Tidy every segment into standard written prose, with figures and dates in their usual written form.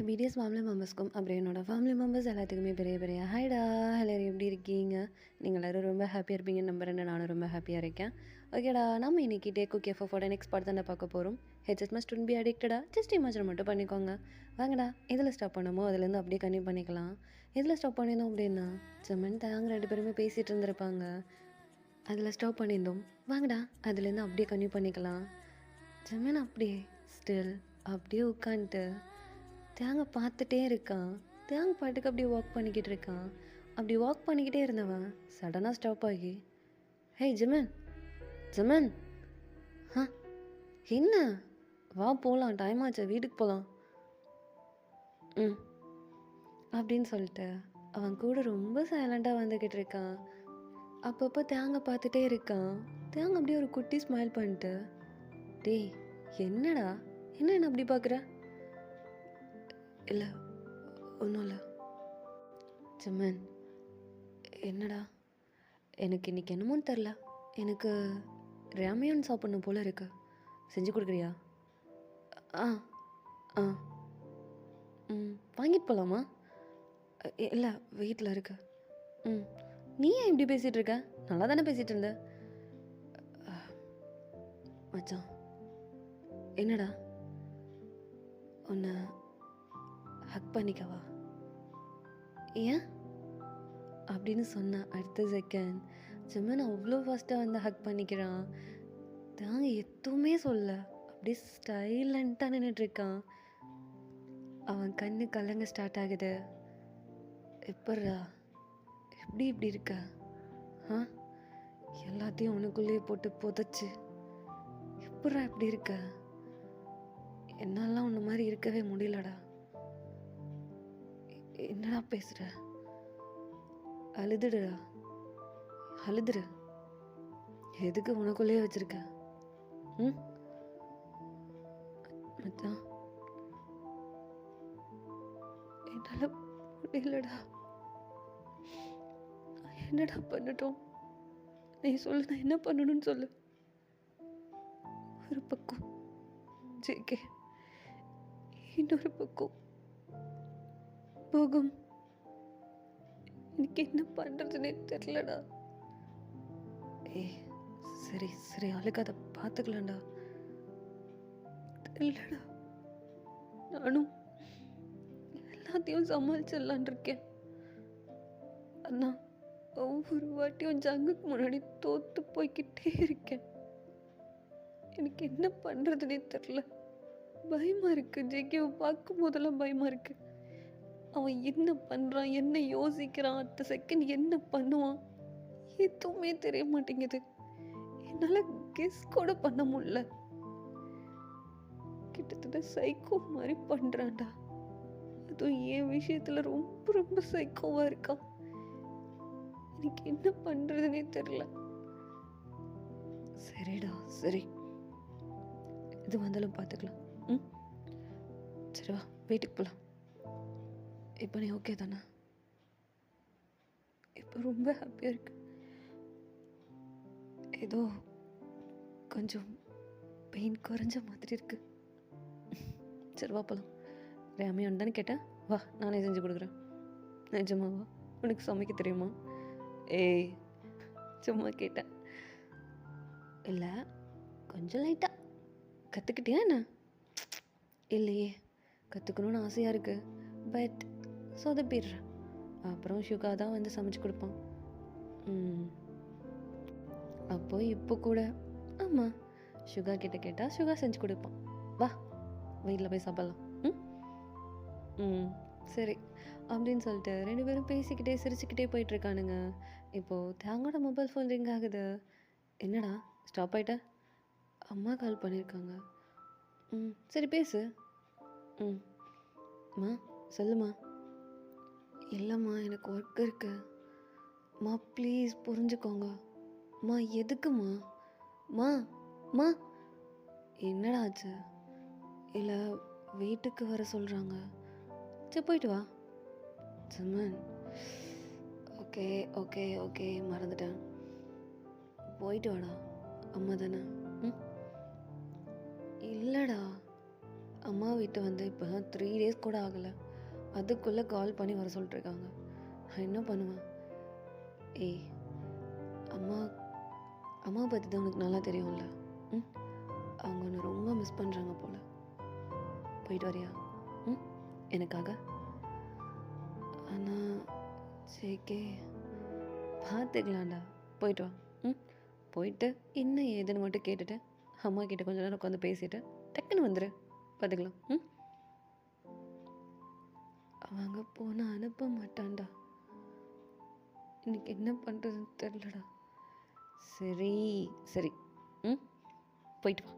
BDS family மெம்பர்ஸ்க்கும் அப்புறம் என்னோட family members எல்லாத்துக்குமே பெரிய பெரிய ஹைடா. எல்லோரும் எப்படி இருக்கீங்க? நீங்கள் எல்லோரும் ரொம்ப ஹாப்பியாக இருப்பீங்கன்னு நம்புறேன். நானும் ரொம்ப ஹாப்பியாக இருக்கேன். ஓகேடா, நம்ம இன்னைக்கு டேக் குக் எஃபோட நெக்ஸ்ட் பார்ட் தான் பார்க்க போகிறோம். ஹெச்எஸ் மஸ்ட் பி அடிக்டடா, ஜஸ்ட் இமேஜின் மட்டும் பண்ணிக்கோங்க. வாங்கடா, இதில் ஸ்டாப் பண்ணுமோ அதுலேருந்து அப்படியே கன்டினியூ பண்ணிக்கலாம். இதில் ஸ்டாப் பண்ணியிருந்தோம் அப்படின்னா ஜமன் தாங்க 2 பேருமே பேசிகிட்டு இருந்திருப்பாங்க. அதில் ஸ்டாப் பண்ணியிருந்தோம். வாங்கடா, அதுலேருந்து அப்படியே கன்டினியூ பண்ணிக்கலாம். ஜமன் அப்படியே ஸ்டில் அப்படியே உட்காந்துட்டு தேங்க பார்த்துட்டே இருக்கான். தேங்க பாட்டுக்கு அப்படியே வாக் பண்ணிக்கிட்டு இருக்கான். அப்படி வாக் பண்ணிக்கிட்டே இருந்தவன் சடனாக ஸ்டாப் ஆகி, ஹே ஜிமன், ஜிமன், என்ன, வா போகலாம், டைம் ஆச்சு, வீட்டுக்கு போகலாம் அப்படின்னு சொல்லிட்டு அவன் கூட ரொம்ப சைலண்டாக வந்துக்கிட்டு இருக்கான். அப்பப்போ தேங்க பார்த்துட்டே இருக்கான். தேங்க அப்படியே ஒரு குட்டி ஸ்மைல் பண்ணிட்டு, டேய் என்னடா, என்ன அப்படி பார்க்குற? இல்லை, ஒன்றும் இல்லை. ஜமன், என்னடா, எனக்கு இன்றைக்கி என்னமோன்னு தெரில, எனக்கு ராமியான் சாப்பிட்ணும் போல் இருக்கு, செஞ்சு கொடுக்குறியா? ஆ ஆ வாங்கிட்டு போகலாமா? இல்லை, வீட்டில் இருக்கு. நீ ஏன் இப்படி பேசிகிட்டு இருக்க? நல்லா தானே பேசிகிட்டு இருந்த. மச்சான், என்னடா, உன்னை ஹக் பண்ணிக்கவா? ஏன் அப்படின்னு சொன்ன அடுத்த செகண்ட் ஜமன் அவ்வளோ ஃபாஸ்ட்டாக வந்து ஹக் பண்ணிக்கிறான். தாங்க எதுவுமே சொல்ல, அப்படியே ஸ்டைலண்ட்டாக நின்றுட்டுருக்கான். அவன் கண்ணு கலங்க ஸ்டார்ட் ஆகுது. எப்பட்றா, இப்படி இருக்க? எல்லாத்தையும் உனக்குள்ளேயே போட்டு புதைச்சி எப்பட்றா இப்படி இருக்க? என்னாலாம் உன்ன மாதிரி இருக்கவே முடியலடா. என்னடா பேசுற? அழுதுடுடா, அழுதுரு. எதுக்கு உனக்குள்ளேயே வச்சிருக்க? மச்சான், என்னால முடியலடா. என்னடா பண்ணட்டும்? நீ சொல்லு, நான் என்ன பண்ணணும்னு சொல்லு. ஒரு பக்கம் ஜேகே, இன்னொரு பக்கம் போகும். எனக்கு என்ன பண்றதுன்னே தெரியலடா. சரி சரி, அழுக்காத, பார்த்துக்கலாம்டா. தெரியலடா, நானும் எல்லாத்தையும் சமாளிச்சிடலான் இருக்கேன். அண்ணா, ஒவ்வொரு வாட்டியும் ஜங்குக்கு முன்னாடி தோத்து போய்கிட்டே இருக்கேன். எனக்கு என்ன பண்றதுன்னே தெரியல. பயமா இருக்கு. ஜேகேவை பார்க்கும் போதெல்லாம் பயமா இருக்கு. அவன் என்ன பண்ணுறான், என்ன யோசிக்கிறான், அடுத்த செகண்ட் என்ன பண்ணுவான், எதுவுமே தெரிய மாட்டேங்குது. என்னால் கெஸ் கூட பண்ண முடியல. கிட்டத்தட்ட சைக்கோ மாதிரி பண்ணுறான்டா. அதுவும் என் விஷயத்துல ரொம்ப ரொம்ப சைக்கோவாக இருக்கான். எனக்கு என்ன பண்ணுறதுனே தெரியல. சரிடா, சரி, இது வந்தாலும் பார்த்துக்கலாம். சரி வா, வீட்டுக்கு போகலாம். இப்போ நீ ஓகே தானே? இப்போ ரொம்ப ஹாப்பியாக இருக்கு. ஏதோ கொஞ்சம் பெயின் குறைஞ்ச மாதிரி இருக்கு. சரி வா போகலாம். ராமியான் தானே கேட்டேன், வா, நானே செஞ்சு கொடுக்குறேன். நிஜமாவா? உனக்கு சமைக்க தெரியுமா? ஏய், சும்மா கேட்டேன். இல்லை, கொஞ்சம் லைட்டாக கற்றுக்கிட்டியா என்ன? இல்லையே, கற்றுக்கணுன்னு ஆசையாக இருக்குது. பட் சொதப்பிடுறேன். அப்புறம் சுகா தான் வந்து சமைச்சு கொடுப்பான். அப்போ இப்போ கூட ஆமாம், சுகா கிட்ட கேட்டால் சுகா செஞ்சு கொடுப்பான். வா, வீட்டில் போய் சாப்பிட்லாம். சரி அப்படின்னு சொல்லிட்டு 2 பேரும் பேசிக்கிட்டே சிரிச்சுக்கிட்டே போயிட்டுருக்கானுங்க. இப்போது தேங்கோட மொபைல் ஃபோன் ரிங் ஆகுது. என்னடா ஸ்டாப் ஆகிட்ட? அம்மா கால் பண்ணியிருக்காங்க. சரி பேசு. அம்மா சொல்லுமா. இல்லைம்மா, எனக்கு ஒர்க் இருக்கு. மா ப்ளீஸ் புரிஞ்சுக்கோங்க. மா எதுக்குமா? மா மா என்னடா ஆச்சு? இல்லை, வீட்டுக்கு வர சொல்கிறாங்க. சரி போயிட்டு வா. ஜமன், ஓகே ஓகே ஓகே, மறந்துட்டேன். போயிட்டு வாடா, அம்மா தானே. இல்லைடா, அம்மா வீட்டு வந்து இப்போ தான் 3 டேஸ் கூட ஆகலை, அதுக்குள்ளே கால் பண்ணி வர சொல்லிட்டுருக்காங்க. நான் என்ன பண்ணுவேன்? ஏய், அம்மா அம்மாவை பற்றி தான் உனக்கு நல்லா தெரியும்ல. ம் அவங்க உன்னை ரொம்ப மிஸ் பண்ணுறாங்க போல். போயிட்டு வரியா? ம் எனக்காக? ஆனால் ஜேகே, பார்த்துக்கலாம்டா, போயிட்டு வா. ம் போயிட்டு என்ன ஏதுன்னு மட்டும் கேட்டுட்டு அம்மா கிட்ட கொஞ்ச நேரம் உட்காந்து பேசிட்டு டக்குன்னு வந்துடு, பார்த்துக்கலாம். அவங்க போனால் அனுப்ப மாட்டான்டா. இன்னைக்கு என்ன பண்ணுறதுன்னு தெரிலடா. சரி சரி, ம் போயிட்டு வா,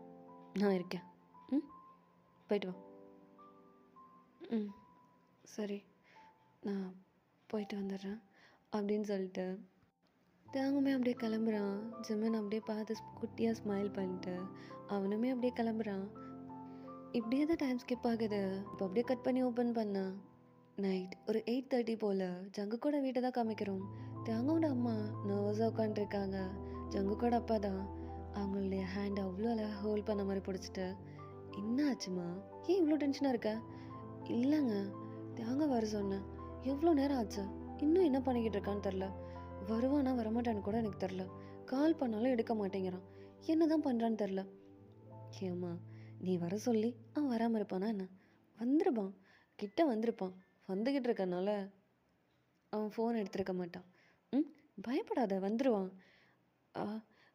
நான் இருக்கேன். ம் போயிட்டு வா. ம் சரி, நான் போயிட்டு வந்துடுறேன் அப்படின்னு சொல்லிட்டு தேங்குமே அப்படியே கிளம்புறான். ஜிம்மன் அப்படியே பார்த்து குட்டியாக ஸ்மைல் பண்ணிட்டு அவனுமே அப்படியே கிளம்புறான். இப்படியே தான் டைம் ஸ்கிப் ஆகுது. இப்போ அப்படியே கட் பண்ணி ஓப்பன் பண்ணா நைட் ஒரு 8:30 போல் ஜங்குக்கோட வீட்டை தான் காமிக்கிறோம். தேங்கோட அம்மா நர்வஸாக உட்காந்துருக்காங்க. ஜங்குக்கோட அப்பா தான் அவங்களுடைய ஹேண்ட் அவ்வளோ அழகாக ஹோல்ட் பண்ண மாதிரி பிடிச்சிட்டு, என்ன ஆச்சுமா, ஏன் இவ்வளோ டென்ஷனாக இருக்க? இல்லைங்க, தேங்க வர சொன்னேன், எவ்வளோ நேரம் ஆச்சு, இன்னும் என்ன பண்ணிக்கிட்டு இருக்கான்னு தெரில, வருவானா வரமாட்டான்னு கூட எனக்கு தெரில, கால் பண்ணாலும் எடுக்க மாட்டேங்கிறான், என்ன தான் பண்ணுறான்னு தெரில. ஏம்மா, நீ வர சொல்லி அவன் வராமல் இருப்பானா என்ன? வந்துருப்பான், கிட்ட வந்திருப்பான், வந்துக்கிட்டு இருக்கனால அவன் ஃபோன் எடுத்திருக்க மாட்டான். பயப்படாத, வந்துடுவான்.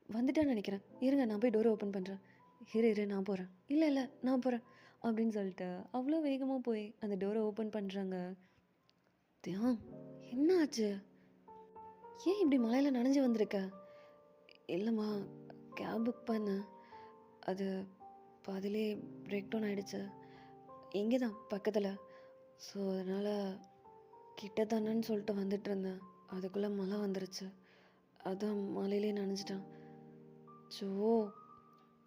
வந்துட்டான்னு நினைக்கிறேன், இருங்க நான் போய் டோரை ஓப்பன் பண்ணுறேன். இரு நான் போகிறேன். இல்லை இல்லை நான் போகிறேன் அப்படின்னு சொல்லிட்டு அவ்வளோ வேகமாக போய் அந்த டோரை ஓப்பன் பண்ணுறாங்க. தியான், என்ன ஆச்சு? ஏன் இப்படி மழையில் நனைஞ்சு வந்திருக்க? இல்லைம்மா, கேப் புக் பண்ணேன், அது பாதிலே பிரேக் டவுன் ஆகிடுச்சு, இங்கே தான் பக்கத்தில், ஸோ அதனால் கிட்ட தானேன்னு சொல்லிட்டு வந்துட்டு இருந்தேன், அதுக்குள்ளே மழை வந்துருச்சு, அதான் மழையிலே நனைஞ்சிட்டான். ஸோ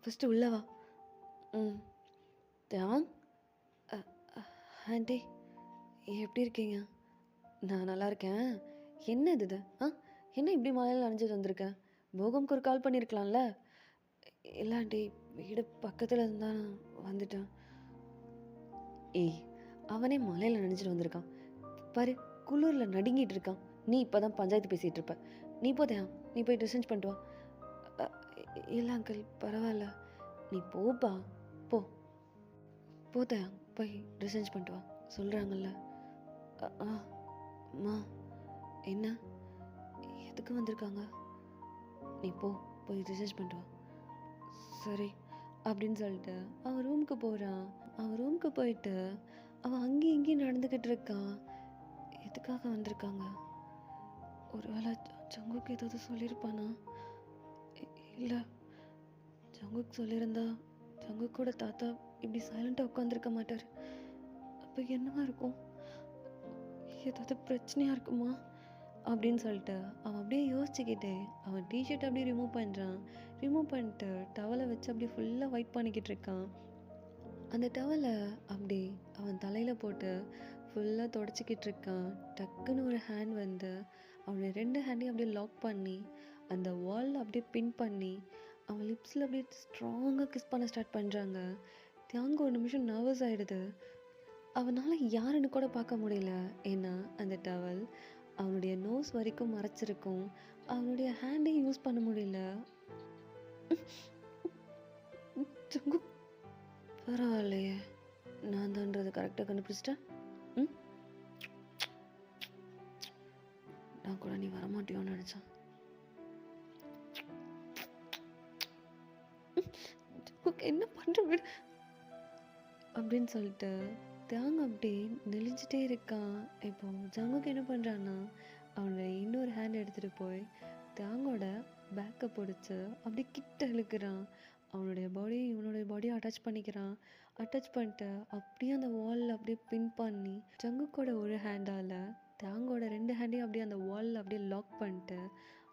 ஃபஸ்ட்டு உள்ளே வா. தியான், ஆண்டி எப்படி இருக்கீங்க? நான் நல்லா இருக்கேன். என்ன இது? என்ன இப்படி மழையில் நனைஞ்சிட்டு வந்திருக்கேன்? போகம்க்கு ஒரு கால் பண்ணியிருக்கலாம்ல? இல்லை ஆண்டி, வீடு பக்கத்தில் இருந்தால் வந்துட்டேன். ஏய், அவனே மலையில் நனைஞ்சிட்டு வந்திருக்கான் பாரு, குளிரில் நடுங்கிட்டு இருக்கான். நீ இப்போ தான் பஞ்சாயத்து பேசிகிட்டு இருப்ப. நீ போதையா, நீ போய் ட்ரெஸ் பண்ணிட்டு வா. இல்லை அங்கிள், பரவாயில்ல, நீ போப்பா, போதையா, போய் ட்ரெஸ் பண்ணிட்டு வா சொல்கிறாங்கல்ல. அம்மா, என்ன, எதுக்கு வந்திருக்காங்க? நீ போய் ரிசர்ச் பண்ணிட்டு வா. சரி அப்படின்னு சொல்லிட்டு அவன் ரூமுக்கு போகிறான். அவன் ரூமுக்கு போயிட்டு அவன் அங்கேயும் இங்கேயும் நடந்துக்கிட்டு இருக்கான். எதுக்காக வந்திருக்காங்க? ஒருவேளை ஜங்குக்கு ஏதாவது சொல்லியிருப்பானா? இல்லை, ஜங்குக்கு சொல்லியிருந்தா ஜங்குக்கோட தாத்தா இப்படி சைலண்ட்டாக உட்காந்துருக்க மாட்டார். அப்போ என்னவா இருக்கும்? ஏதாவது பிரச்சனையாக இருக்குமா அப்படின்னு சொல்லிட்டு அவன் அப்படியே யோசிச்சுக்கிட்டே அவன் டிஷர்ட் அப்படியே ரிமூவ் பண்ணுறான். ரிமூவ் பண்ணிட்டு டவலை வச்சு அப்படியே ஃபுல்லாக வைப் பண்ணிக்கிட்டு இருக்கான். அந்த டவலை அப்படி அவன் தலையில் போட்டு ஃபுல்லாக தொடச்சிக்கிட்டு இருக்கான். டக்குன்னு ஒரு ஹேண்ட் வந்து அவனுடைய 2 ஹேண்டையும் அப்படியே லாக் பண்ணி அந்த வாலில் அப்படியே பின் பண்ணி அவன் லிப்ஸில் அப்படியே ஸ்ட்ராங்காக கிஸ் பண்ண ஸ்டார்ட் பண்ணுறாங்க. தியாங்க ஒரு நிமிஷம் நர்வஸ் ஆகிடுது. அவனால் யாருன்னு கூட பார்க்க முடியல, ஏன்னா அந்த டவல் அவனுடைய நோஸ் வரைக்கும் மறைச்சிருக்கும். அவனுடைய ஹேண்டையும் யூஸ் பண்ண முடியல. பரவாயில்லையே, நான் தான்றது கரெக்டாக கண்டுபிடிச்சிட்டேன். நான் கூட நீ வரமாட்டியோன்னு நினச்சேன். என்ன பண்ணுற அப்படின்னு சொல்லிட்டு தியாங் அப்படியே நெளிஞ்சிட்டே இருக்கான். இப்போ ஜங்குக்கு என்ன பண்ணுறான்னா அவனோட இன்னொரு ஹேண்ட் எடுத்துகிட்டு போய் தியாங்கோட பேக்கை பிடிச்சி அப்படியே கிட்ட இழுக்கிறான். அவனுடைய பாடியை இவனுடைய பாடியை அட்டாச் பண்ணிக்கிறான். அட்டாச் பண்ணிட்டு அப்படியே அந்த வாலில் அப்படியே பின் பண்ணி ஜங்குக்கோட ஒரு ஹேண்டால் தியாங்கோட 2 ஹேண்டையும் அப்படியே அந்த வாலில் அப்படியே லாக் பண்ணிட்டு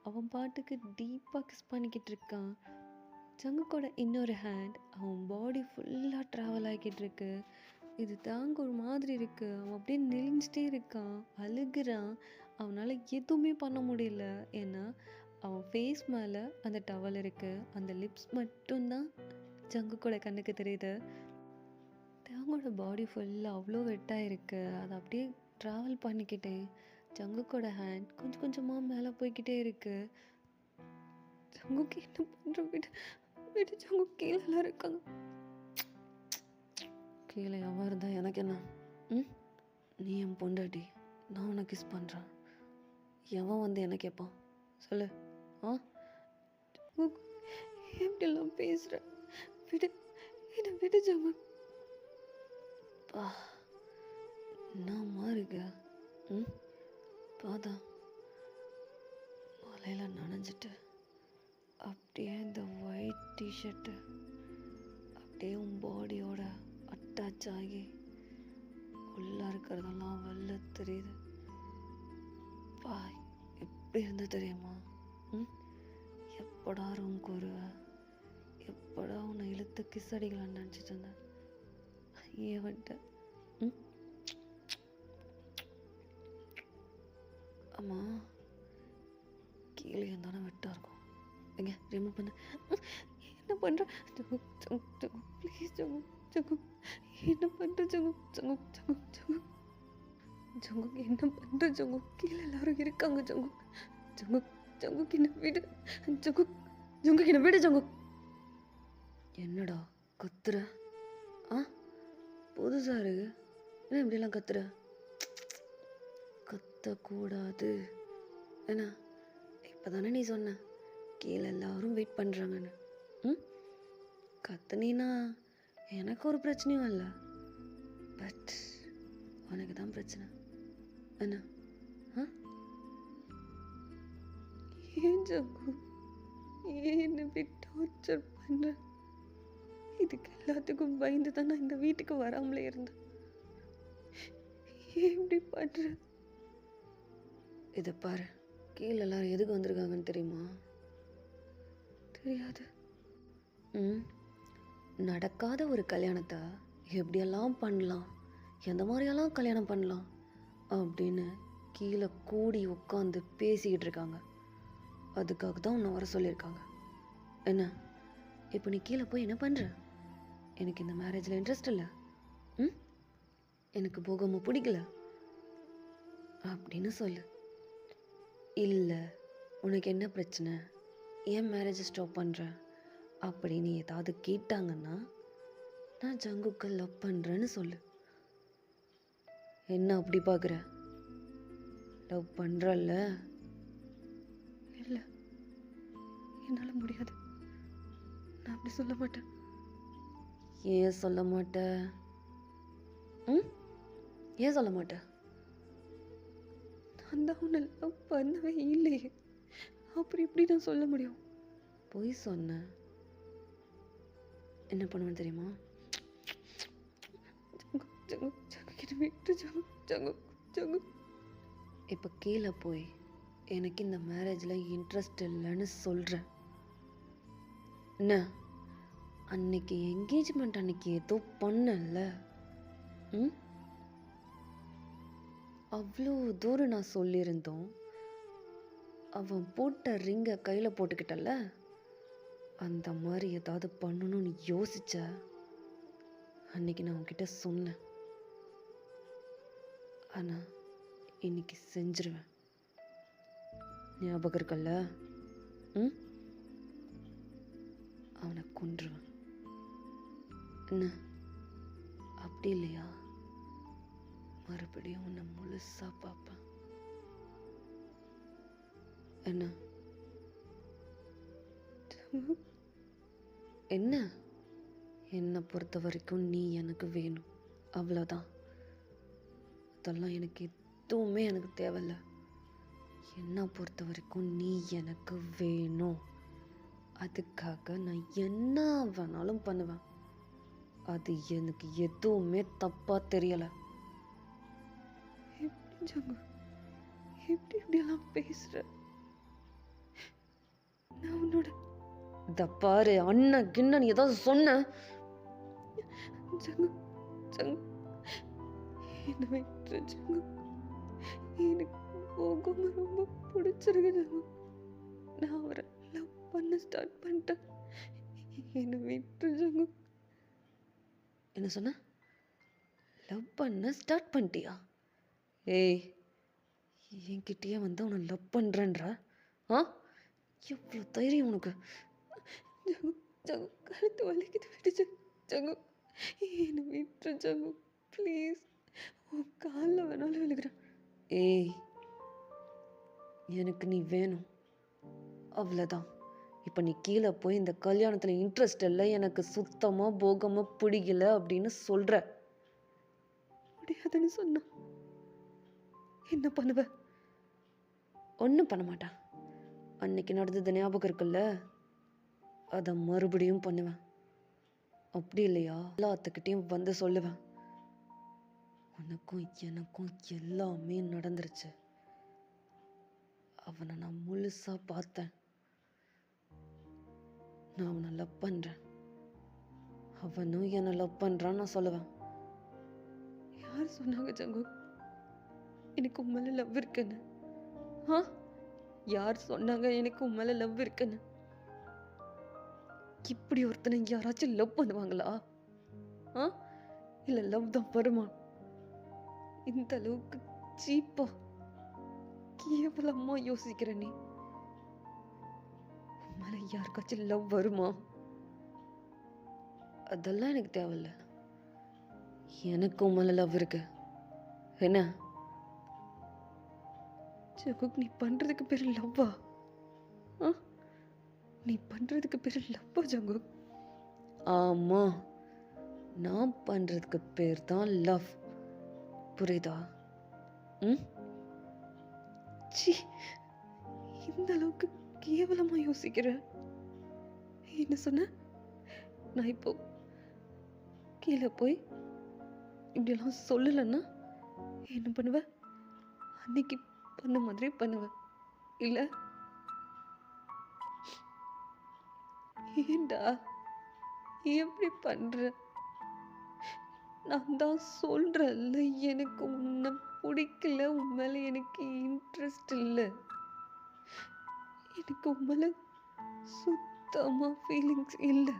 அவன் பாட்டுக்கு டீப்பாக கிஸ் பண்ணிக்கிட்டு இருக்கான். ஜங்குக்கோட இன்னொரு ஹேண்ட் அவன் பாடி ஃபுல்லாக ட்ராவல் ஆகிக்கிட்டு இருக்கு. இது தாங்க ஒரு மாதிரி இருக்கு. அவன் அப்படியே நெளிஞ்சிட்டே இருக்கான், அழுகுறான். அவனால் எதுவுமே பண்ண முடியல, ஏன்னா அவன் ஃபேஸ் மேலே அந்த டவல் இருக்கு. அந்த லிப்ஸ் மட்டும்தான் ஜங்குக்கோட கண்ணுக்கு தெரியுது. ஜங்கோட பாடி ஃபுல்லாக அவ்வளோ வெட்டாக இருக்கு. அதை அப்படியே ட்ராவல் பண்ணிக்கிட்டேன். ஜங்குக்கோட ஹேண்ட் கொஞ்சம் கொஞ்சமாக மேலே போய்க்கிட்டே இருக்கு. ஜங்குக்கு என்ன பண்ணுற? விடு விடு ஜங்கு, கீழே எல்லாம் இருக்காங்க. கீழே எவன் இருந்தா எனக்கு என்ன? ம், நீ என் பொண்டாட்டி, நான் உன்னை கிஸ் பண்ணுறேன். எவன் வந்து என்ன கேட்பான் சொல்லு? ஆ, ஜங்கு, எப்படிலாம் பேசுகிற? விடு, என்னை விடு ஜங்கு. பா, என்னம்மா இருக்க? ம், பாதா மலையில் நனைஞ்சிட்டு அப்படியே இந்த ஒயிட் டிஷர்ட்டு அப்படியே உன் பாடியோட அட்டாச் ஆகி உள்ளே இருக்கிறதெல்லாம் வெளில தெரியுது. பா, எப்படி இருந்து தெரியுமா? ம், எப்படா ரூம் கூறுவ? எப்படா உன்னை இழுத்து கிஸ் அடிக்கலான்னு நினச்சிட்டு இருந்தேன். ஏன் வந்துட்ட? ம், ஆமாம், கீழே தானே வெட்டாக இருக்கும். எங்க ரிமூவ் பண்ண? என்ன பண்ணுற ஜங்கு? ஜங்கு ஜங்கு ப்ளீஸ் ஜங்கு. ஜங்கு என்ன பண்ணுற ஜங்கு? ஜங்கு ஜங்கு ஜங்கு ஜங்கு என்ன பண்ணுற ஜங்கு? கீழே எல்லாரும் இருக்காங்க ஜங்கு. ஜங்கு ஜங்குக்கு என்ன விடு. ஜங்கு ஜங்குக்கு என்ன விடு ஜங்கு. என்னடா கத்துற? ஆ, புதுசா இருக்கு. என்ன இப்படிலாம் கத்துற? கத்தக்கூடாது. என்ன இப்போதானே நீ சொன்ன கீழே எல்லாரும் வெயிட் பண்ணுறாங்கன்னு? ம், கத்துனீனா எனக்கு ஒரு பிரச்சனையும் இல்லை. பட் உனக்கு தான் பிரச்சனை என்ன? ஆ, ஏன் ஜங்கு, ஏன் என்ன இப்படி டார்ச்சர் பண்ணுற? இதுக்கு எல்லாத்துக்கும் பயந்து தான் நான் இந்த வீட்டுக்கு வராமலே இருந்தேன். ஏன் இப்படி பண்ணுற? இதை பாரு, கீழே எல்லாரும் எதுக்கு வந்திருக்காங்கன்னு தெரியுமா? தெரியாது. ம், நடக்காத ஒரு கல்யாணத்தை எப்படியெல்லாம் பண்ணலாம், எந்த மாதிரியெல்லாம் கல்யாணம் பண்ணலாம் அப்படின்னு கீழே கூடி உட்காந்து பேசிக்கிட்டு இருக்காங்க. அதுக்காக தான் உன்னை வர சொல்லியிருக்காங்க. என்ன இப்போ நீ கீழே போய் என்ன பண்ணுற? எனக்கு இந்த மேரேஜில் இன்ட்ரெஸ்ட் இல்லை, ம், எனக்கு போகாமல் பிடிக்கல அப்படின்னு சொல்லு. இல்லை, உனக்கு என்ன பிரச்சனை, ஏன் மேரேஜை ஸ்டாப் பண்ணுற அப்படின்னு ஏதாவது கேட்டாங்கன்னா நான் ஜங்குக்கு லவ் பண்ணுறேன்னு சொல்லு. என்ன அப்படி பார்க்குற? லவ் பண்ணுறல்ல? இல்லை, என்னால் முடியாது, நான் அப்படி சொல்ல மாட்டேன். ஏன் சொல்ல மாட்டேன்? ம், ஏன் சொல்ல மாட்டேன்? நான் தான் உன்னை லவ் பண்ணவே இல்லையே, அப்புறம் எப்படி நான் சொல்ல முடியும்? போய் சொன்னேன் என்ன பண்ணுவேன்னு தெரியுமா? ஜங்கு ஜங்கு ஜங்கு கிட்ட விட்டு ஜங்கு ஜங்கு ஜங்கு. இப்போ கீழே போய் எனக்கு இந்த மேரேஜில் இன்ட்ரெஸ்ட் இல்லைன்னு சொல்கிறேன். என்ன அன்னைக்கு என்கேஜ்மெண்ட் அன்னைக்கு ஏதோ பண்ணல? ம், அவ்வளோ தூரம் நான் சொல்லியிருந்தோம். அவன் போட்ட ரிங்கை கையில் போட்டுக்கிட்டல, அந்த மாதிரி ஏதாவது பண்ணணும்னு யோசிச்ச அன்னைக்கு நான் உன்கிட்ட சொன்னேன். ஆனால் இன்னைக்கு செஞ்சிருவேன். ஞாபகம் இருக்கல்ல? ம், அவனை கொன்றுவேன். என்ன அப்படி இல்லையா? மறுபடியும் உன்னை முழுசா பார்ப்பேன். என்ன என்ன என்னை பொறுத்த வரைக்கும் நீ எனக்கு வேணும், அவ்வளோதான். அதெல்லாம் எனக்கு எதுவுமே எனக்கு தேவையில்ல. என்னை பொறுத்த வரைக்கும் நீ எனக்கு வேணும். அதுக்காக நான் என்ன வேணாலும் பண்ணுவேன். அது எனக்கு எதுவுமே தப்பா தெரியல. எப்படி ஜங்கு, எப்படி இப்படியெல்லாம் பேசுற? நான் உன்னோட இத பாரு, அண்ணன் கிண்ணன் ஏதாவது சொன்ன ஜங்கு ஜங்கு என்ன விட்டுரு ஜங்கு. எனக்கு போகும் ரொம்ப பிடிச்சிருக்கு ஜங்கு. நான் அவரை லவ் பண்ண ஸ்டார்ட் பண்ணிட்டேன். என்ன விட்டுரு ஜங்கு. என்ன சொன்ன? லவ் பண்ண ஸ்டார்ட் பண்ணிட்டியா? ஏய், என்கிட்டயே வந்து அவனை லவ் பண்ணுறேன்றா? ஆ, எவ்வளோ தைரியம் உனக்கு? ஜங்கு, ஜங்கு, கழுத்து வலிக்குது, விடுச்சு. ஜங்கு, என்னை விட்டுரு ஜங்கு, ப்ளீஸ். உன் காலில் வேணாலும் விழுகிறேன். ஏய், எனக்கு நீ வேணும், அவ்வளோதான். இப்போ நீ கீழே போய் இந்த கல்யாணத்தில் இன்ட்ரெஸ்ட் இல்லை, எனக்கு சுத்தமாக போகமாக பிடிக்கல அப்படின்னு சொல்கிற. முடியாதுன்னு சொன்னா என்ன பண்ணுவ? ஒன்றும் பண்ண மாட்டேன். அன்னைக்கு நடந்தது ஞாபகம் இருக்குல்ல, அதை மறுபடியும் பண்ணுவேன். அப்படி இல்லையா எல்லாத்துக்கிட்டையும் வந்து சொல்லுவேன், உனக்கும் எனக்கும் எல்லாமே நடந்துருச்சு. அவனை நான் முழுசா பார்த்தேன். நான் அவனை லவ் பண்ணுறேன், அவனும் என்னை லவ் பண்ணுறான்னு நான் சொல்லுவேன். யார் சொன்னாங்க ஜங்கு எனக்கு உன் மேலே லவ் இருக்குன்னு? ஆ, யார் சொன்னாங்க எனக்கு உன் மேலே லவ் இருக்குன்னு? இப்படி ஒருத்தனை யாராச்சும் லவ் பண்ணுவாங்களா? ஆ, இல்லை லவ் தான் வருமா? இந்த அளவுக்கு சீப்பா கேவலமா யோசிக்கிற நீ? உன் மேலே யாருக்காச்சும் லவ் வருமா? அதெல்லாம் எனக்கு தேவையில்ல. எனக்கு உன் மேலே லவ் இருக்கு. என்ன ஜகுக், நீ பண்றதுக்கு பேர் லவ்வா? நீ பண்றதுக்கு பேர் லவ்வா ஜங்குக்? ஆமா, நான் பண்றதுக்கு பேர் தான் லவ். புரியுதா? சி, இந்த அளவுக்கு கேவலமா யோசிக்கிற. என்ன சொன்ன? நான் இப்போ கீழே போய் இப்படியெல்லாம் சொல்லலைன்னா என்ன பண்ணுவ? அன்னைக்கு பண்ண மாதிரி பண்ணுவேன் இல்ல? ஏண்டா எப்படி பண்ற? நான் தான் சொல்றேன்ல, எனக்கு உன்னை பிடிக்கல, உன் மேல எனக்கு இன்ட்ரெஸ்ட் இல்லை, எனக்கு உன் மேல சுத்தமா ஃபீலிங்ஸ் இல்லை.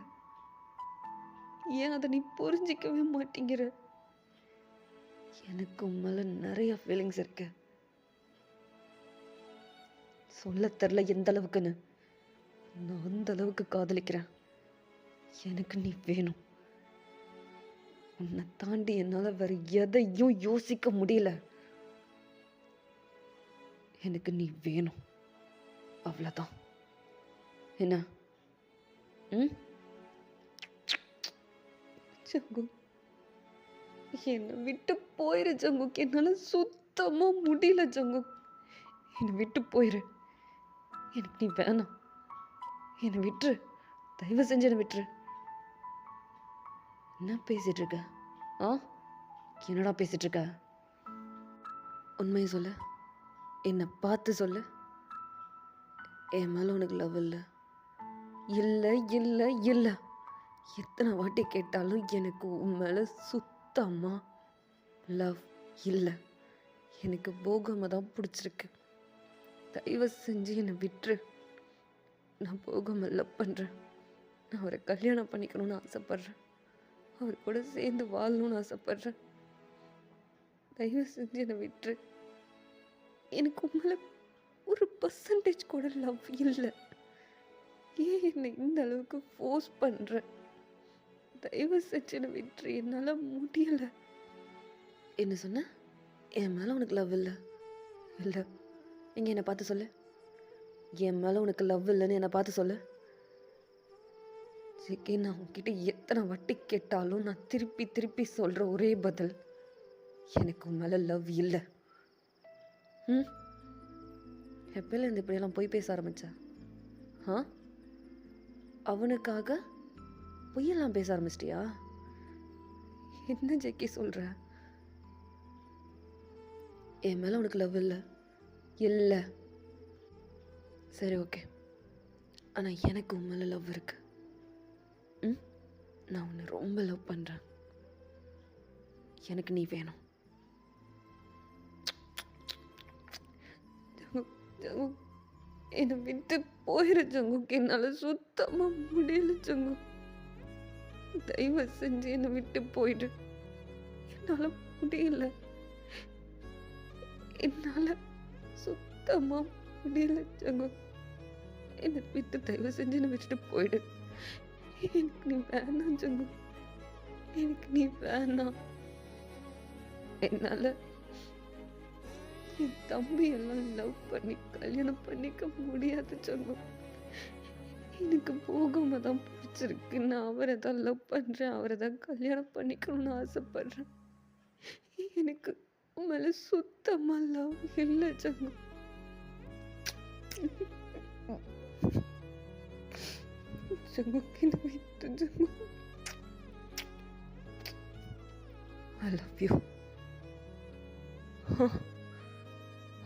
ஏன் அதை நீ புரிஞ்சிக்கவே மாட்டேங்கிற? எனக்கு உன் மேல நிறைய ஃபீலிங்ஸ் இருக்கு. சொல்ல தெரில எந்த அளவுக்குன்னு. நான் அந்த அளவுக்கு காதலிக்கிறேன். எனக்கு நீ வேணும். உன்னை தாண்டி என்னால வேற எதையும் யோசிக்க முடியல. எனக்கு நீ வேணும், அவ்வளவுதான். என்ன? ஜங்கு, என்னை விட்டு போயிரு ஜங்கு. என்னால சுத்தமா முடியல ஜங்கு. என்னை விட்டு போயிரு. எனக்கு நீ வேணாம். என்னை விட்டுரு, தயவு செஞ்சு என்னை விட்டுரு. என்ன பேசிட்டு இருக்க? என்னடா பேசிட்டு இருக்க? உண்மையை சொல்லு, என்னை பார்த்து சொல்லு. என் மேல உனக்கு லவ் இல்லை? இல்லை இல்லை இல்லை. எத்தனை வாட்டி கேட்டாலும் எனக்கு உன் மேல சுத்தமா லவ் இல்லை. எனக்கு போகாம தான் பிடிச்சிருக்கு. தயவு செஞ்சு என்னை விட்டுரு. நான் போகாம லவ் பண்ணுறேன். நான் அவரை கல்யாணம் பண்ணிக்கணும்னு ஆசைப்பட்றேன். அவர் கூட சேர்ந்து வாழணும்னு ஆசைப்பட்றேன். தயவு செஞ்சு என்னை விட்டுரு. எனக்கு உண்மையில ஒரு பர்சன்டேஜ் கூட லவ் இல்லை. ஏன் என்னை இந்த அளவுக்கு ஃபோர்ஸ் பண்ணுற? தயவு செஞ்சு என்னை விட்டுரு. என்னால் முடியலை. என்ன சொன்ன? என் மேலே உனக்கு லவ் இல்லை? இல்லை. இங்கே என்னை பார்த்து சொல்லு. என் மேலே உனக்கு லவ் இல்லைன்னு என்னை பார்த்து சொல்லு. ஜிகே, நான் உன்கிட்ட எத்தனை வாட்டி கேட்டாலும் நான் திருப்பி திருப்பி சொல்கிற ஒரே பதில், எனக்கு உன் மேலே லவ் இல்லை. எப்போலேருந்து இப்படியெல்லாம் போய் பேச ஆரம்பிச்சா? அவனுக்காக பொய்யெல்லாம் பேச ஆரம்பிச்சிட்டியா? என்ன ஜெக்கி சொல்கிற? என் மேலே உனக்கு லவ் இல்லை? இல்லை. சரி, ஓகே. ஆனால் எனக்கு உன் மேலே லவ் இருக்கு. நான் உன்னை ரொம்ப லவ் பண்ணுறேன். எனக்கு நீ வேணும். என்னை விட்டு போயிரு ஜங்கு. என்னால் சுத்தமாக முடியல ஜங்கு. தயவு செஞ்சு என்னை விட்டு போயிடு. என்னால் முடியல. என்னால சுத்தமா முடியல ஜங்கு. என்னை விட்டு தயவு செஞ்சு என்னை விட்டுட்டு போயிடு. எனக்கு நீ வேணாம் ஜங்கு. எனக்கு நீ வேணாம். என்னால என் தம்பி எல்லாம் லவ் பண்ணி கல்யாணம் பண்ணிக்க முடியாது ஜங்கு. எனக்கு போகாம தான் பிடிச்சிருக்கு. நான் அவரை தான் லவ் பண்றேன். அவரை தான் கல்யாணம் பண்ணிக்கணும்னு ஆசைப்படுறேன். எனக்கு உன் மேல சுத்தமா லவ் இல்லை ஜங்கு. ஜங்கு என்னை விட்டு ஜங்கு. I love you.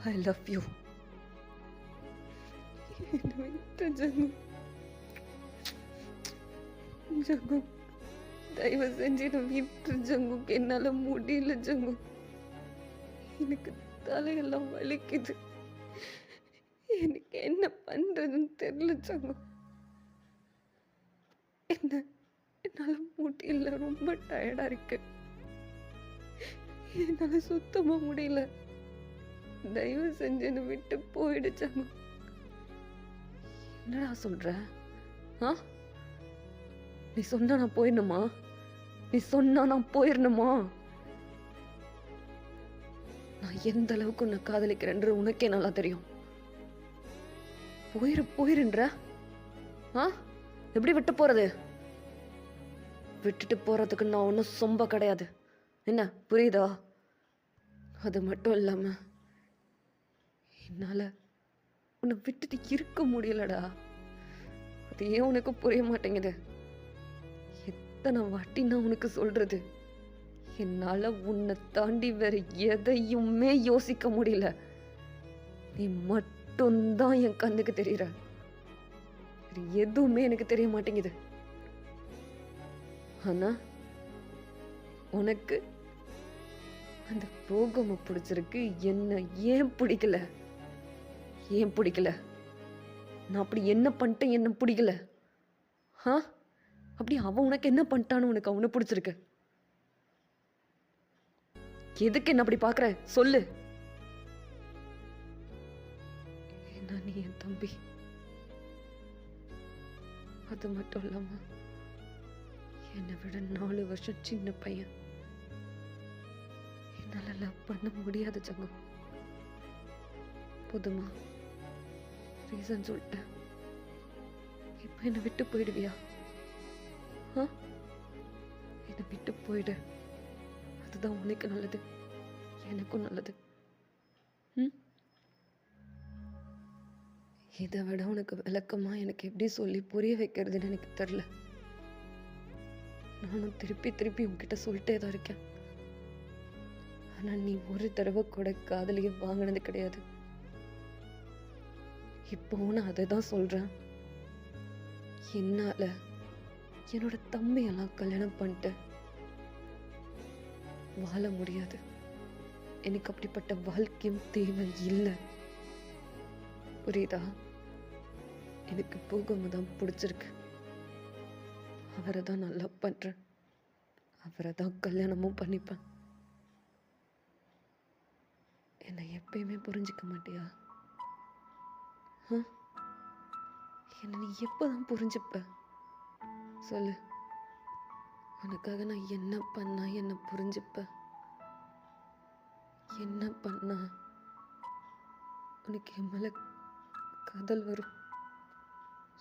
I love you. என்னை விட்டு ஜங்கு. ஜங்கு தயவு செஞ்சு என்னை விட்டு ஜங்கு. என்னால முடியல ஜங்கு. எனக்கு தலையெல்லாம் வலிக்குது. எனக்கு என்ன பண்றதுன்னு தெரியல ஜங்கு. என்னால முடியல. ரொம்ப டயர்டா இருக்கு. என்னால சுத்தமா முடியல. தயவு செஞ்சு என்னை விட்டு போயிடு ஜங்கு. என்னடா சொல்ற? நீ சொன்னா நான் போயிடணுமா? நீ சொன்னா நான் போயிடணுமா? நான் எந்த அளவுக்கு உன்னை காதலிக்கிறேன்ற உனக்கே நல்லா தெரியும். போயிருன்ற எப்படி விட்டு போறது? விட்டுட்டு போறதுக்கு நான் ஒன்றும் சொம்ப கிடையாது. என்ன புரியுதா? அது மட்டும் இல்லாம என்னால உன்னை விட்டுட்டு இருக்க முடியலடா. அது ஏன் உனக்கு புரிய மாட்டேங்குது? எத்தனை வாட்டி நான் உனக்கு சொல்றது? என்னால உன்னை தாண்டி வேற எதையுமே யோசிக்க முடியல. நீ மட்டும்தான் என் கண்ணுக்கு தெரியற. எதுவுமே எனக்கு தெரிய மாட்டேங்குது. ஆனா உனக்கு அந்த போகம பிடிச்சிருக்கு. என்ன ஏன் பிடிக்கல? ஏன் பிடிக்கல? நான் அப்படி என்ன பண்ணிட்டேன் என்ன பிடிக்கல? அப்படி அவன் உனக்கு என்ன பண்ணிட்டான்னு உனக்கு அவனை பிடிச்சிருக்கு? எதுக்கு என்ன அப்படி பாக்குற? சொல்லு. என்ன நீ என் தம்பி. அது மட்டும் இல்லாம என்னை விட 4 வருஷம் சின்ன பையன். என்னால லவ் பண்ண முடியாது ஜங்கு. போதுமா? ரீசன் சொல்லிட்டேன். இப்ப என்னை விட்டு போயிடுவியா? என்னை விட்டு போயிடு. அதுதான் உனக்கு நல்லது, எனக்கும் நல்லது. இதை விட உனக்கு விளக்கமா எனக்கு எப்படி சொல்லி புரிய வைக்கிறதுன்னு எனக்கு தெரியல. நானும் திருப்பி திருப்பி உன்கிட்ட சொல்லிட்டே தான் இருக்கேன். ஆனா நீ ஒரு தடவை கூட காதலிய வாங்கினது கிடையாது. இப்போ நான் அதை தான் சொல்றேன். என்னால என்னோட தம்பியெல்லாம் கல்யாணம் பண்ணிட்டு வாழ முடியாது. எனக்கு அப்படிப்பட்ட வாழ்க்கையும் தேவை இல்லை. புரியுதா? எனக்கு போகாம தான் பிடிச்சிருக்கு. அவரை தான் நான் லவ் பண்றேன். அவரை தான் கல்யாணமும் பண்ணிப்பேன். என்னை எப்பயுமே புரிஞ்சிக்க மாட்டியா? என்னை நீ எப்பதான் புரிஞ்சுப்ப? சொல்லு. உனக்காக நான் என்ன பண்ணா என்ன புரிஞ்சுப்ப? என்ன பண்ணா உனக்கு என் மேல காதல் வரும்?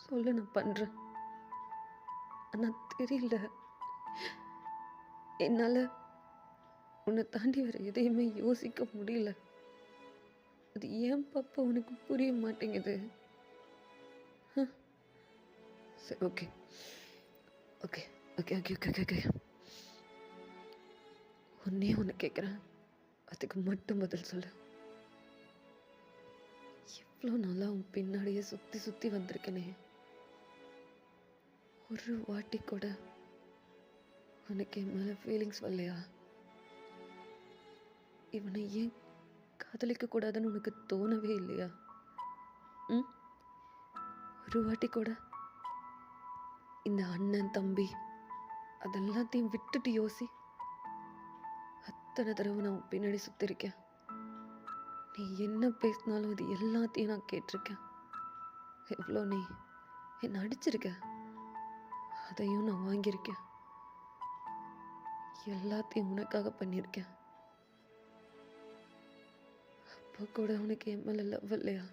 சொல்லு, நான் பண்றேன். ஆனா தெரியல, என்னால உன்னை தாண்டி வேற எதையுமே யோசிக்க முடியல. அது ஏன் பாப்பா உனக்கு புரிய மாட்டேங்குது? சரி, okay okay okay okay okay okay ஒன்னே ஒன்று கேட்குறேன், அதுக்கு மட்டும் பதில் சொல்லு. எவ்வளோ நாளாக உன் பின்னாடியே சுற்றி சுற்றி வந்திருக்கேனே, ஒரு வாட்டி கூட உனக்கு என் மேலே ஃபீலிங்ஸ் வரலையா? இவனை ஏன் காதலிக்க கூடாதுன்னு உனக்கு தோணவே இல்லையா? ஒரு வாட்டி கூட இந்த அண்ணன் தம்பி அதெல்லாத்தையும் விட்டுட்டு யோசி. எத்தனை தடவை நான் உன் பின்னாடி சுற்றிருக்கேன். நீ என்ன பேசினாலும் இது எல்லாத்தையும் நான் கேட்டிருக்கேன். எவ்வளோ நீ என்னை அடிச்சிருக்க, அதையும் நான் வாங்கியிருக்கேன். எல்லாத்தையும் உனக்காக பண்ணியிருக்கேன். அப்போ கூட உனக்கு என் மேலே லவ் இல்லையா?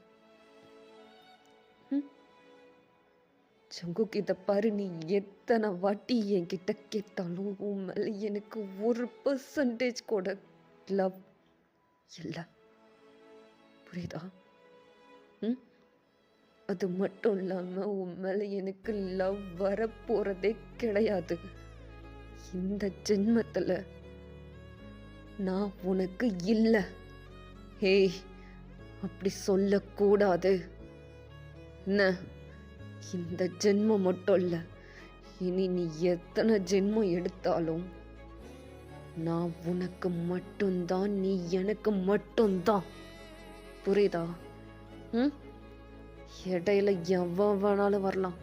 ஜங்குக், இதை பாரு, நீ எத்தனை வாட்டி என்கிட்ட கேட்டாலும் உன் மேலே எனக்கு 1% கூட லவ் இல்லை. புரியுதா? அது மட்டும் இல்லாமல் உன் மேலே எனக்கு லவ் வரப்போகிறதே கிடையாது. இந்த ஜென்மத்தில் நான் உனக்கு இல்லை. ஏய், அப்படி சொல்லக்கூடாது. என்ன, இந்த ஜென்மம் மட்டும் இல்லை, இனி நீ எத்தனை ஜென்மம் எடுத்தாலும் நான் உனக்கு மட்டும்தான், நீ எனக்கு மட்டும்தான். புரியுதா? இடையில எவன் வேணாலும் வரலாம்,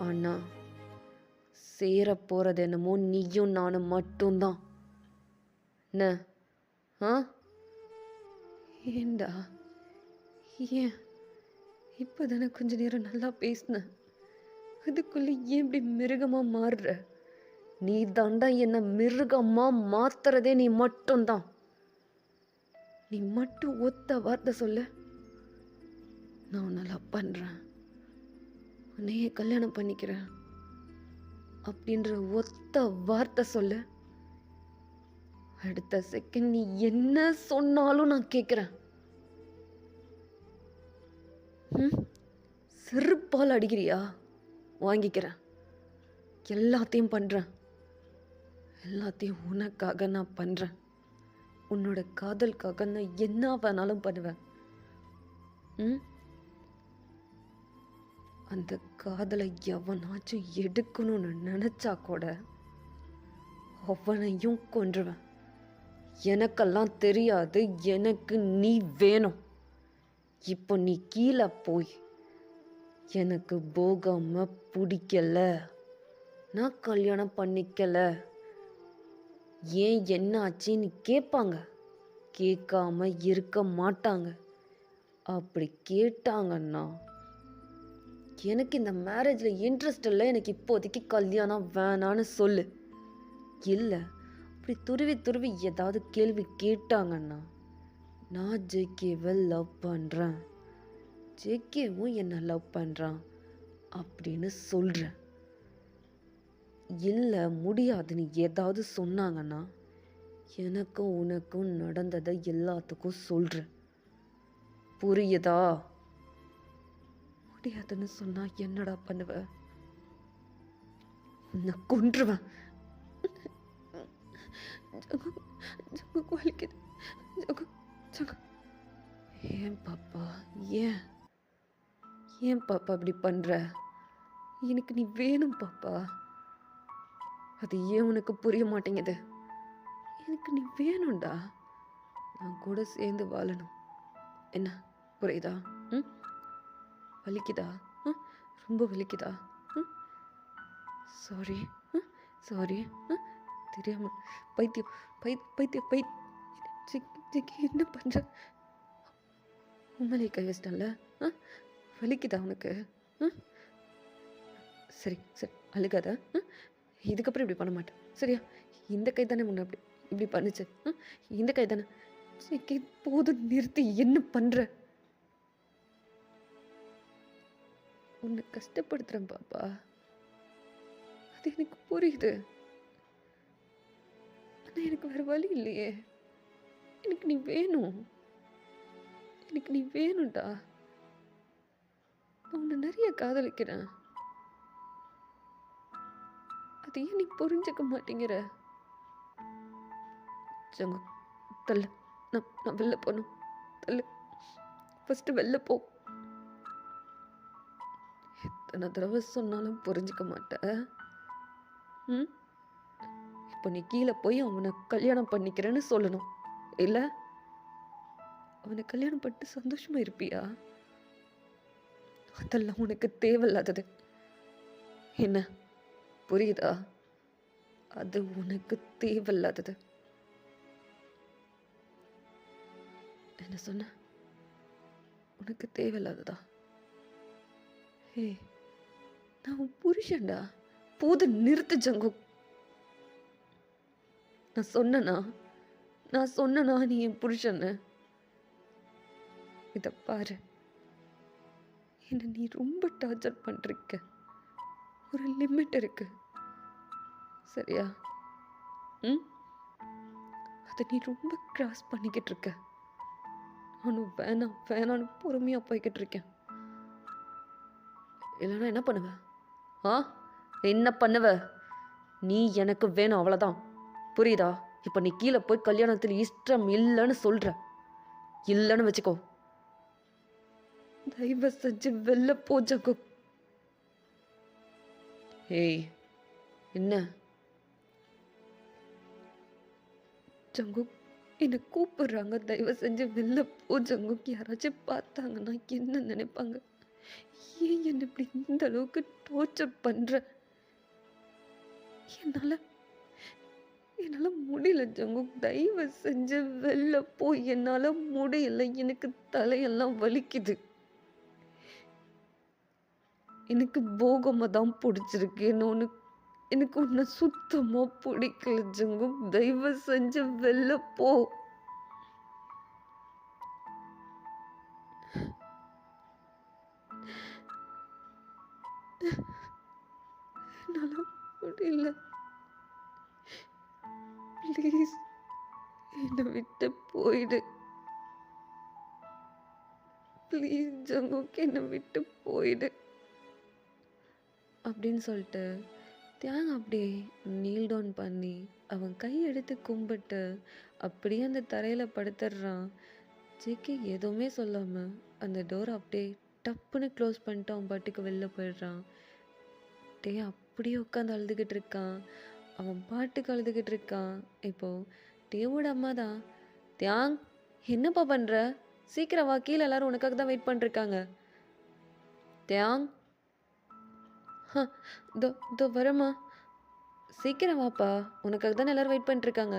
ஆனா சேர போறது என்னமோ நீயும் நானும் மட்டும்தான். என்ன? ஏண்டா? ஏன் இப்போதானே கொஞ்ச நேரம் நல்லா பேசினேன், அதுக்குள்ள ஏன் இப்படி மிருகமா மாறுற? நீ தாண்டா என்ன மிருகமா மாத்துறதே நீ மட்டும்தான். நீ மட்டும் ஒத்த வார்த்தை சொல்ல, நான் உன்னை லவ் பண்றேன், உன்னையே கல்யாணம் பண்ணிக்கிறேன் அப்படின்ற ஒத்த வார்த்தை சொல்ல, அடுத்த செகண்ட் நீ என்ன சொன்னாலும் நான் கேட்குறேன். செருப்பால் அடிக்கிறியா? வாங்கிக்கிறேன். எல்லாத்தையும் பண்றேன், எல்லாத்தையும் உனக்காக நான் பண்றேன். உன்னோட காதலுக்காக நான் என்ன வேணாலும் பண்ணுவேன். அந்த காதலை எவனாச்சும் எடுக்கணும்னு நினைச்சா கூட அவனையும் கொன்றுவேன். எனக்கெல்லாம் தெரியாது, எனக்கு நீ வேணும். இப்போ நீ கீழே போய், எனக்கு போகாம பிடிக்கல, நான் கல்யாணம் பண்ணிக்கல, ஏன் என்ன ஆச்சுன்னு கேட்பாங்க. கேட்காம இருக்க மாட்டாங்க. அப்படி கேட்டாங்கன்னா எனக்கு இந்த மேரேஜில் இன்ட்ரெஸ்ட் இல்லை, எனக்கு இப்போதைக்கு கல்யாணம் வேணான்னு சொல்லு. இல்லை, அப்படி துருவி ஏதாவது கேள்வி கேட்டாங்கன்னா நான் ஜேகேவை லவ் பண்ணுறேன், ஜேகேவும் என்னை லவ் பண்ணுறான் அப்படின்னு சொல்கிறேன். இல்லை, முடியாதுன்னு ஏதாவது சொன்னாங்கன்னா எனக்கும் உனக்கும் நடந்ததை எல்லாத்துக்கும் சொல்கிறேன். புரியுதா? முடியாதுன்னு சொன்னா என்னடா பண்ணுவ? உன்னை கொன்றுவேன். வலிக்குது. ஏன் பாப்பா, ஏன் பாப்பா அப்படி பண்ற? எனக்கு நீ வேணும் பாப்பா. அது ஏன் உனக்கு புரிய மாட்டேங்குது? எனக்கு நீ வேணும்டா. நான் கூட சேர்ந்து வாழணும். என்ன, புரியுதா? வலிக்குதா? ரொம்ப வலிக்குதா? சாரி, சாரி, தெரியாம. பைத்தியம். என்ன பண்ற? உண்மையிலே கை வச்சிட்டல? வலிக்குதா உனக்கு? சரி, அழுகாத. இதுக்கப்புறம் இப்படி பண்ண மாட்டேன், சரியா? இந்த கை தானே முன்ன அப்படி இப்படி பண்ணுச்சு, இந்த கை தானே. போதும், நிறுத்தி. என்ன பண்ற? உன்னை கஷ்டப்படுத்துறேன் பாப்பா, அது எனக்கு புரியுது. ஆனா எனக்கு வேற வழி இல்லையே. எனக்கு நீ வேணும், எனக்கு நீ வேணும்டா. நான் உன்னை நிறைய காதலிக்கிறேன், அது ஏன் நீ புரிஞ்சுக்க மாட்டேங்கிற? ஜங்கு, தள்ளு. நான் வெளில போகணும். தள்ளு, ஃபர்ஸ்ட் வெளில போ. எத்தனை தடவை சொன்னாலும் புரிஞ்சுக்க மாட்டேன். இப்போ நீ கீழே போய் அவனை கல்யாணம் பண்ணிக்கிறேன்னு சொல்லணும், இல்லை அவனை கல்யாணம் பண்ணிட்டு சந்தோஷமா இருப்பியா? அதெல்லாம் உனக்கு தேவையில்லாதது. என்ன, புரியுதா? அது உனக்கு தேவையில்லாதது. என்ன சொன்ன? உனக்கு தேவையில்லாததா? ஹே, நான் உன் புருஷன்டா. போது நிறுத்து ஜங்குக். நான் சொன்னனா நீ என் புருஷன்னு? இத பாரு, என்ன நீ ரொம்ப டார்ச்சர் பண்றிருக்க. ஒரு லிமிட் இருக்கு, சரியா? ம் அதை நீ ரொம்ப கிராஸ் பண்ணிக்கிட்டு இருக்க. நானும் வேணாம் வேணான்னு பொறுமையாக போய்கிட்டு இருக்கேன். இல்லைன்னா என்ன பண்ணுவ? ஆ என்ன பண்ணுவ? நீ எனக்கு வேணும், அவ்வளோதான். புரியுதா? இப்போ நீ கீழே போய் கல்யாணத்தில் இஷ்டம் இல்லைன்னு சொல்கிற. இல்லைன்னு வச்சுக்கோ, தயவு செஞ்சு வெளில போ ஜக்கு. ஏய், என்ன ஜங்குக், என்னை கூப்பிடுறாங்க. தயவு செஞ்சு வெளில போ ஜங்குக். யாராச்சும் பார்த்தாங்கன்னா என்ன நினைப்பாங்க? ஏன் என்ன இப்படி இந்த அளவுக்கு டார்ச்சர் பண்ற? என்னால முடியல ஜங்குக். தயவு செஞ்சு வெளில போ. என்னால முடியல. எனக்கு தலையெல்லாம் வலிக்குது. எனக்கு போகமா தான் பிடிச்சிருக்கு. எனக்கு உன்னை சுத்தமா பிடிக்கல ஜங்குக். தயவு செஞ்சு வெளில போ. என்னால முடியல. ப்ளீஸ் என்னை விட்டு போயிடு. ப்ளீஸ் ஜங்குக், என்னை விட்டு போயிடு அப்படின்னு சொல்லிட்டு தியாங் அப்படியே நீல் டவுன் பண்ணி அவன் கை எடுத்து கும்பிட்டு அப்படியே அந்த தரையில் படுத்துடுறான். ஜேகே எதுவுமே சொல்லாமல் அந்த டோரை அப்படியே டப்புன்னு க்ளோஸ் பண்ணிட்டு அவன் பாட்டுக்கு வெளில போயிடுறான். அப்படியே உட்காந்து அழுதுகிட்டு இருக்கான். அவன் பாட்டுக்கு அழுதுகிட்டு இருக்கான். இப்போது டேவோட அம்மா தான், தியாங் என்னப்பா பண்ணுற? சீக்கிரம் வா, கீழே எல்லாரும் உனக்காக தான் வெயிட் பண்ணிருக்காங்க. தியாங், இதோ வரம்மா. சீக்கிரம் வாப்பா, உனக்காக தான் எல்லோரும் வெயிட் பண்ணிட்டுருக்காங்க.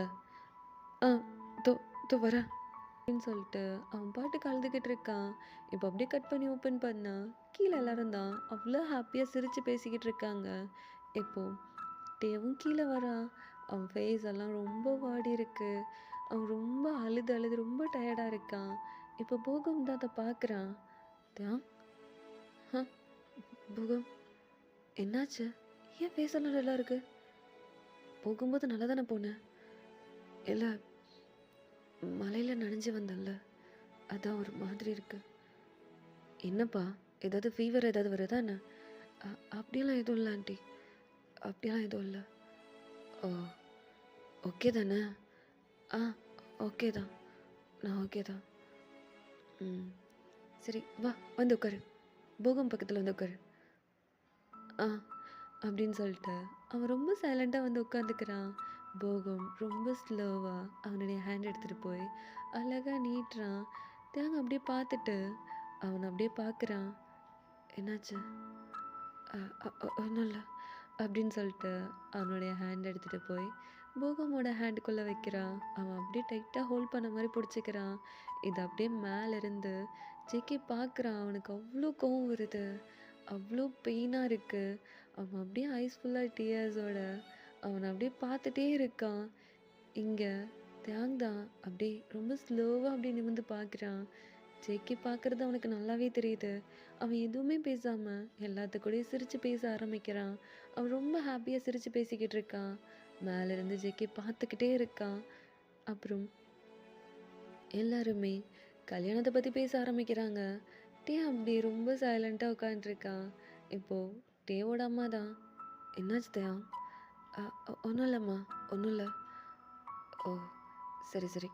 இதோ வரேன் அப்படின்னு சொல்லிட்டு அவன் பாட்டுக்கு அழுதுகிட்டு இருக்கான். இப்போ அப்படியே கட் பண்ணி ஓப்பன் பண்ணா கீழே எல்லாரும் தான் அவ்வளோ ஹாப்பியாக சிரித்து பேசிக்கிட்டு இருக்காங்க. இப்போது டேவும் கீழே வரான். அவன் ஃபேஸ் எல்லாம் ரொம்ப வாடி இருக்கு. அவன் ரொம்ப அழுது ரொம்ப டயர்டாக இருக்கான். இப்போ போகம் தான் அதை பார்க்குறான். தியாங், போகம் என்னாச்சு? ஏன் ஃபேஸ் எல்லாம் நல்லா இருக்கு? போகும்போது நல்லா தானே போனேன். இல்லை, மலையில் நனைஞ்சு வந்தல்ல, அதான் ஒரு மாதிரி இருக்கு. என்னப்பா, ஏதாவது ஃபீவர் ஏதாவது வருதா என்ன? அப்படியெல்லாம் எதுவும் இல்லை ஆண்டி, அப்படியெல்லாம் எதுவும் இல்லை. ஓ, ஓகே தானே? ஓகே தான், நான் ஓகே தான். சரி வா, வந்து உட்காரு. போகம் பக்கத்தில் வந்து உட்காரு. அப்படின்னு சொல்லிட்டு அவன் ரொம்ப சைலண்ட்டாக வந்து உட்காந்துக்கிறான். போகம் ரொம்ப ஸ்லோவாக அவனுடைய ஹேண்ட் எடுத்துகிட்டு போய் அழகாக நீட்டுறான். தேங்க அப்படியே பார்த்துட்டு அவனை அப்படியே பார்க்குறான். என்னாச்சு? ஒன்றும் இல்லை அப்படின்னு சொல்லிட்டு அவனுடைய ஹேண்ட் எடுத்துகிட்டு போய் போகமோட ஹேண்டுக்குள்ளே வைக்கிறான். அவன் அப்படியே டைட்டாக ஹோல்ட் பண்ண மாதிரி பிடிச்சிக்கிறான். இது அப்படியே மேலேருந்து ஜெக்கி பார்க்குறான். அவனுக்கு அவ்வளோ கோவம் வருது, அவ்வளோ பெயினாக இருக்குது. அவன் அப்படியே ஐஸ் ஃபுல்லாக டியர்ஸோட அவனை அப்படியே பார்த்துட்டே இருக்கான். இங்கே தியாங் தான் அப்படியே ரொம்ப ஸ்லோவாக அப்படியே நிமிர்ந்து பார்க்குறான். ஜெக்கி பார்க்குறது அவனுக்கு நல்லாவே தெரியுது. அவன் எதுவுமே பேசாமல் எல்லாத்துக்கூடயும் சிரித்து பேச ஆரம்பிக்கிறான். அவன் ரொம்ப ஹாப்பியாக சிரித்து பேசிக்கிட்டு இருக்கான். மேலேருந்து ஜெக்கி பார்த்துக்கிட்டே இருக்கான். அப்புறம் எல்லாருமே கல்யாணத்தை பற்றி பேச ஆரம்பிக்கிறாங்க. டே அப்படியே ரொம்ப சைலண்ட்டாக உட்காந்துருக்கான். இப்போது டேவோட அம்மா தான், என்னாச்சு தயா? ஒன்றும் இல்லைம்மா, ஒன்றும் இல்லை. ஓ, சரி சரி.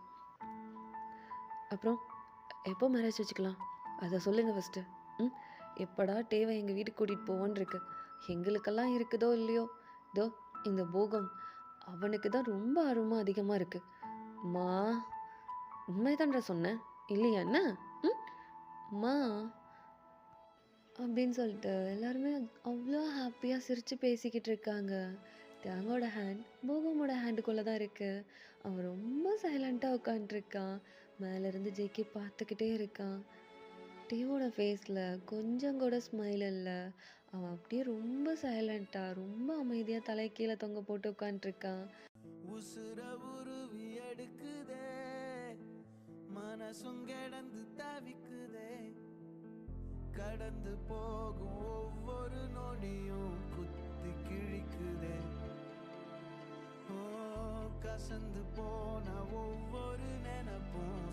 அப்புறம் எப்போ மேரேஜ் வச்சுக்கலாம் அதை சொல்லுங்கள் ஃபஸ்ட்டு. எப்படா டேவை எங்கள் வீட்டுக்கு கூட்டிகிட்டு போவோன்னு இருக்கு. எங்களுக்கெல்லாம் இருக்குதோ இல்லையோ, இதோ இந்த போகம் அவனுக்கு தான் ரொம்ப ஆர்வமாக அதிகமாக இருக்குது. மா, உண்மைதான்ற சொன்னேன் இல்லையா என்ன? மா அப்படின்னு சொல்லிட்டு எல்லாருமே அவ்வளோ ஹாப்பியாக சிரித்து பேசிக்கிட்டு இருக்காங்க. தேங்கோட ஹேண்ட் போகமோட ஹேண்டுக்குள்ளே தான் இருக்குது. அவன் ரொம்ப சைலண்ட்டாக உட்காந்துருக்கான். மேலேருந்து ஜேகே பார்த்துக்கிட்டே இருக்கான். டேவோட ஃபேஸில் கொஞ்சம் கூட ஸ்மைல் இல்லை. அவன் அப்படியே ரொம்ப சைலண்ட்டாக ரொம்ப அமைதியாக தலை கீழே தொங்க போட்டு உட்காந்துருக்கான். உசுர உருவி எடுக்குதே, மனசும் கிடந்து தவிக்குதே, கடந்து போகும் ஒவ்வொரு நொடியும் குத்தி கிழிக்குதே. ஓ, கசந்து போன ஒவ்வொரு நினைப்பும்